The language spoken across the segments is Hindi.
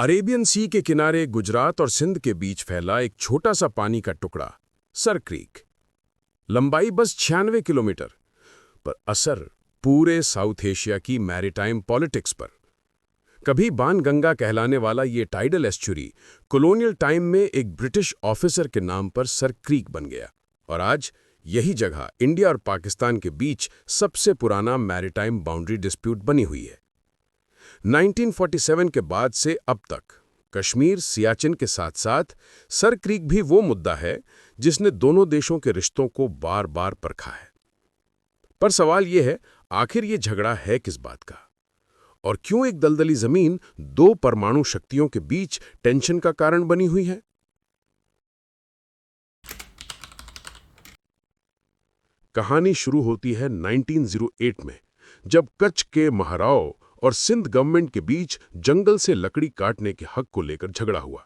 अरेबियन सी के किनारे गुजरात और सिंध के बीच फैला एक छोटा सा पानी का टुकड़ा सर क्रीक। लंबाई बस 96 किलोमीटर, पर असर पूरे साउथ एशिया की मैरीटाइम पॉलिटिक्स पर। कभी बाणगंगा कहलाने वाला ये टाइडल एस्चुरी कॉलोनियल टाइम में एक ब्रिटिश ऑफिसर के नाम पर सर क्रीक बन गया, और आज यही जगह इंडिया और पाकिस्तान के बीच सबसे पुराना मैरीटाइम बाउंड्री डिस्प्यूट बनी हुई है। 1947 के बाद से अब तक कश्मीर सियाचिन के साथ साथ सर क्रीक भी वो मुद्दा है जिसने दोनों देशों के रिश्तों को बार बार परखा है। पर सवाल ये है, आखिर ये झगड़ा है किस बात का, और क्यों एक दलदली जमीन दो परमाणु शक्तियों के बीच टेंशन का कारण बनी हुई है? कहानी शुरू होती है 1908 में, जब कच्छ के महाराव और सिंध गवर्नमेंट के बीच जंगल से लकड़ी काटने के हक को लेकर झगड़ा हुआ।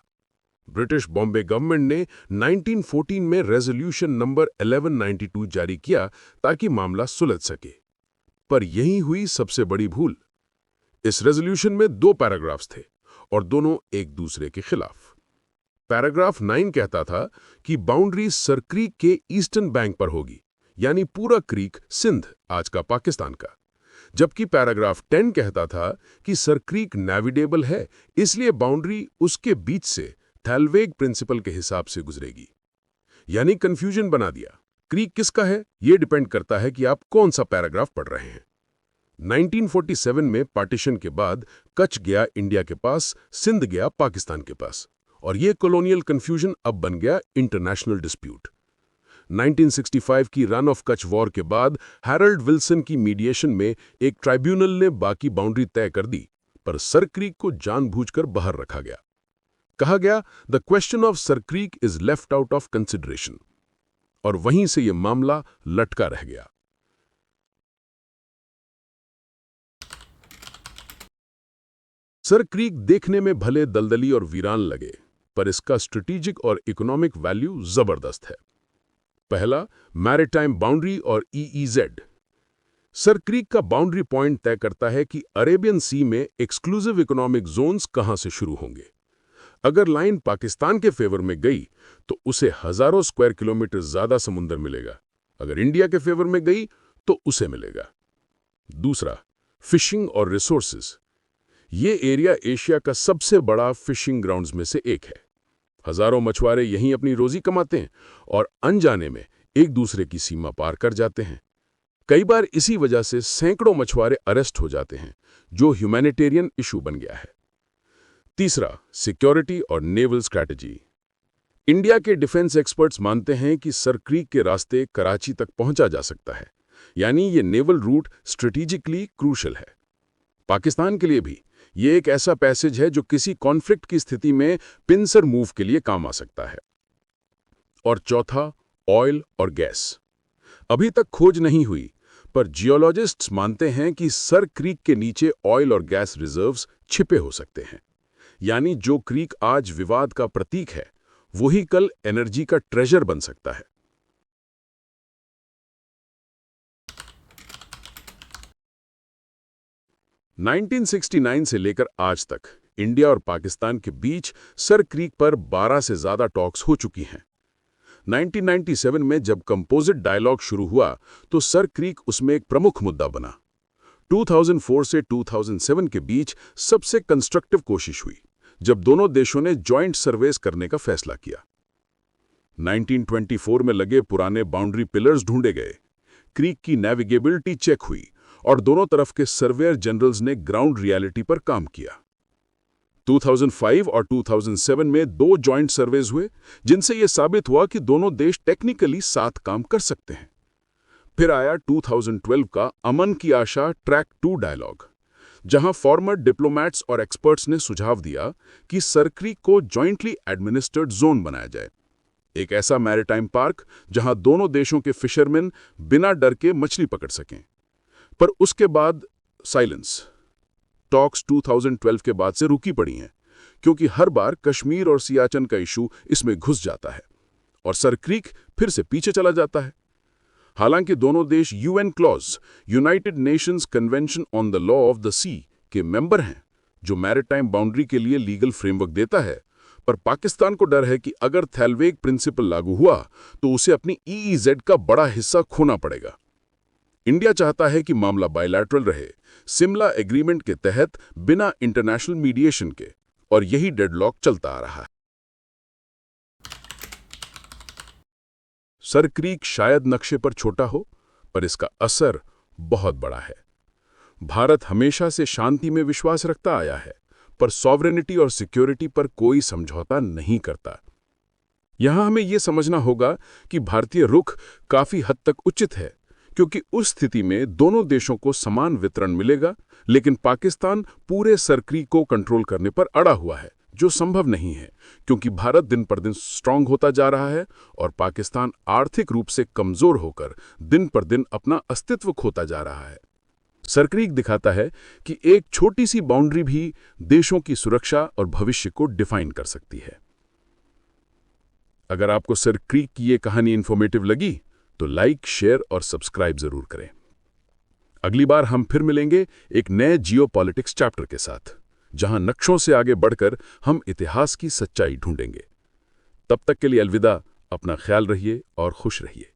ब्रिटिश बॉम्बे गवर्नमेंट ने 1914 में रेजोल्यूशन नंबर 1192 जारी किया ताकि मामला सुलझ सके। पर यही हुई सबसे बड़ी भूल। इस रेजोल्यूशन में 2 पैराग्राफ्स थे और दोनों एक दूसरे के खिलाफ। पैराग्राफ 9 कहता था कि बाउंड्री सर क्रीक के ईस्टर्न बैंक पर होगी, यानी पूरा क्रीक सिंध, आज का पाकिस्तान का। जबकि पैराग्राफ 10 कहता था कि सर क्रीक नेविगेबल है, इसलिए बाउंड्री उसके बीच से थैलवेग प्रिंसिपल के हिसाब से गुजरेगी। यानी कंफ्यूजन बना दिया। क्रीक किसका है, यह डिपेंड करता है कि आप कौन सा पैराग्राफ पढ़ रहे हैं। 1947 में पार्टीशन के बाद कच्छ गया इंडिया के पास, सिंध गया पाकिस्तान के पास, और यह कॉलोनियल कंफ्यूजन अब बन गया इंटरनेशनल डिस्प्यूट। 1965 की रन ऑफ कच्छ वॉर के बाद हैरोल्ड विल्सन की मीडिएशन में एक ट्राइब्यूनल ने बाकी बाउंड्री तय कर दी, पर सर क्रीक को जानबूझकर बाहर रखा गया। कहा गया, the question of sir creek is left out of consideration, और वहीं से यह मामला लटका रह गया। सर क्रीक देखने में भले दलदली और वीरान लगे, पर इसका स्ट्रेटेजिक और इकोनॉमिक वैल्यू जबरदस्त है। पहला, मैरीटाइम बाउंड्री और ईईजेड। सर क्रीक का बाउंड्री पॉइंट तय करता है कि अरेबियन सी में एक्सक्लूसिव इकोनॉमिक जोन्स कहां से शुरू होंगे। अगर लाइन पाकिस्तान के फेवर में गई तो उसे हजारों स्क्वायर किलोमीटर ज्यादा समुद्र मिलेगा, अगर इंडिया के फेवर में गई तो उसे मिलेगा। दूसरा, फिशिंग और रिसोर्सेज। ये एरिया एशिया का सबसे बड़ा फिशिंग ग्राउंड्स में से एक है। हजारों मछुआरे यहीं अपनी रोजी कमाते हैं और अनजाने में एक दूसरे की सीमा पार कर जाते हैं। कई बार इसी वजह से सैकड़ों मछुआरे अरेस्ट हो जाते हैं, जो ह्यूमैनिटेरियन इशू बन गया है। तीसरा, सिक्योरिटी और नेवल स्ट्रैटेजी। इंडिया के डिफेंस एक्सपर्ट्स मानते हैं कि सर क्रीक के रास्ते कराची तक पहुंचा जा सकता है, यानी ये नेवल रूट स्ट्रेटेजिकली क्रूशल है। पाकिस्तान के लिए भी ये एक ऐसा पैसेज है जो किसी कॉन्फ्लिक्ट की स्थिति में पिंसर मूव के लिए काम आ सकता है। और चौथा, ऑयल और गैस। अभी तक खोज नहीं हुई, पर जियोलॉजिस्ट्स मानते हैं कि सर क्रीक के नीचे ऑयल और गैस रिजर्व्स छिपे हो सकते हैं। यानी जो क्रीक आज विवाद का प्रतीक है, वही कल एनर्जी का ट्रेजर बन सकता है। नाइनटीन 1969 से लेकर आज तक इंडिया और पाकिस्तान के बीच सर क्रीक पर 12 से ज्यादा टॉक्स हो चुकी हैं। 1997 में जब कंपोजिट डायलॉग शुरू हुआ तो सर क्रीक उसमें एक प्रमुख मुद्दा बना। 2004 से 2007 के बीच सबसे कंस्ट्रक्टिव कोशिश हुई, जब दोनों देशों ने जॉइंट सर्वेस करने का फैसला किया। 1924 में लगे पुराने बाउंड्री पिलर्स ढूंढे गए, क्रीक की नेविगेबिलिटी चेक हुई और दोनों तरफ के सर्वेयर जनरल्स ने ग्राउंड रियलिटी पर काम किया। 2005 और 2007 में 2 जॉइंट सर्वेज हुए, जिनसे यह साबित हुआ कि दोनों देश टेक्निकली साथ काम कर सकते हैं। फिर आया 2012 का अमन की आशा ट्रैक 2 डायलॉग, जहां फॉर्मर डिप्लोमैट्स और एक्सपर्ट्स ने सुझाव दिया कि सर क्रीक को जॉइंटली एडमिनिस्टर्ड जोन बनाया जाए, एक ऐसा मैरीटाइम पार्क जहां दोनों देशों के फिशरमैन बिना डर के मछली पकड़ सकें। पर उसके बाद साइलेंस। टॉक्स 2012 के बाद से रुकी पड़ी हैं, क्योंकि हर बार कश्मीर और सियाचिन का इशू इसमें घुस जाता है और सर क्रीक फिर से पीछे चला जाता है। हालांकि दोनों देश UN clause, United Nations Convention on the law of the sea के मेंबर हैं, जो मैरिटाइम बाउंड्री के लिए लीगल फ्रेमवर्क देता है। पर पाकिस्तान को डर है कि अगर थैलवेग प्रिंसिपल लागू हुआ तो उसे अपनी ईईजेड का बड़ा हिस्सा खोना पड़ेगा। इंडिया चाहता है कि मामला बायलैटरल रहे, शिमला एग्रीमेंट के तहत, बिना इंटरनेशनल मीडिएशन के, और यही डेडलॉक चलता आ रहा है। सर क्रीक शायद नक्शे पर छोटा हो, पर इसका असर बहुत बड़ा है। भारत हमेशा से शांति में विश्वास रखता आया है, पर सॉवरेनिटी और सिक्योरिटी पर कोई समझौता नहीं करता। यहां हमें यह समझना होगा कि भारतीय रुख काफी हद तक उचित है, क्योंकि उस स्थिति में दोनों देशों को समान वितरण मिलेगा, लेकिन पाकिस्तान पूरे सर क्रीक को कंट्रोल करने पर अड़ा हुआ है, जो संभव नहीं है, क्योंकि भारत दिन पर दिन स्ट्रांग होता जा रहा है और पाकिस्तान आर्थिक रूप से कमजोर होकर दिन पर दिन अपना अस्तित्व खोता जा रहा है। सर क्रीक दिखाता है कि एक छोटी सी बाउंड्री भी देशों की सुरक्षा और भविष्य को डिफाइन कर सकती है। अगर आपको सर क्रीक की ये कहानी इंफॉर्मेटिव लगी तो लाइक, शेयर और सब्सक्राइब जरूर करें। अगली बार हम फिर मिलेंगे एक नए जियोपॉलिटिक्स चैप्टर के साथ, जहां नक्शों से आगे बढ़कर हम इतिहास की सच्चाई ढूंढेंगे। तब तक के लिए अलविदा, अपना ख्याल रहिए और खुश रहिए।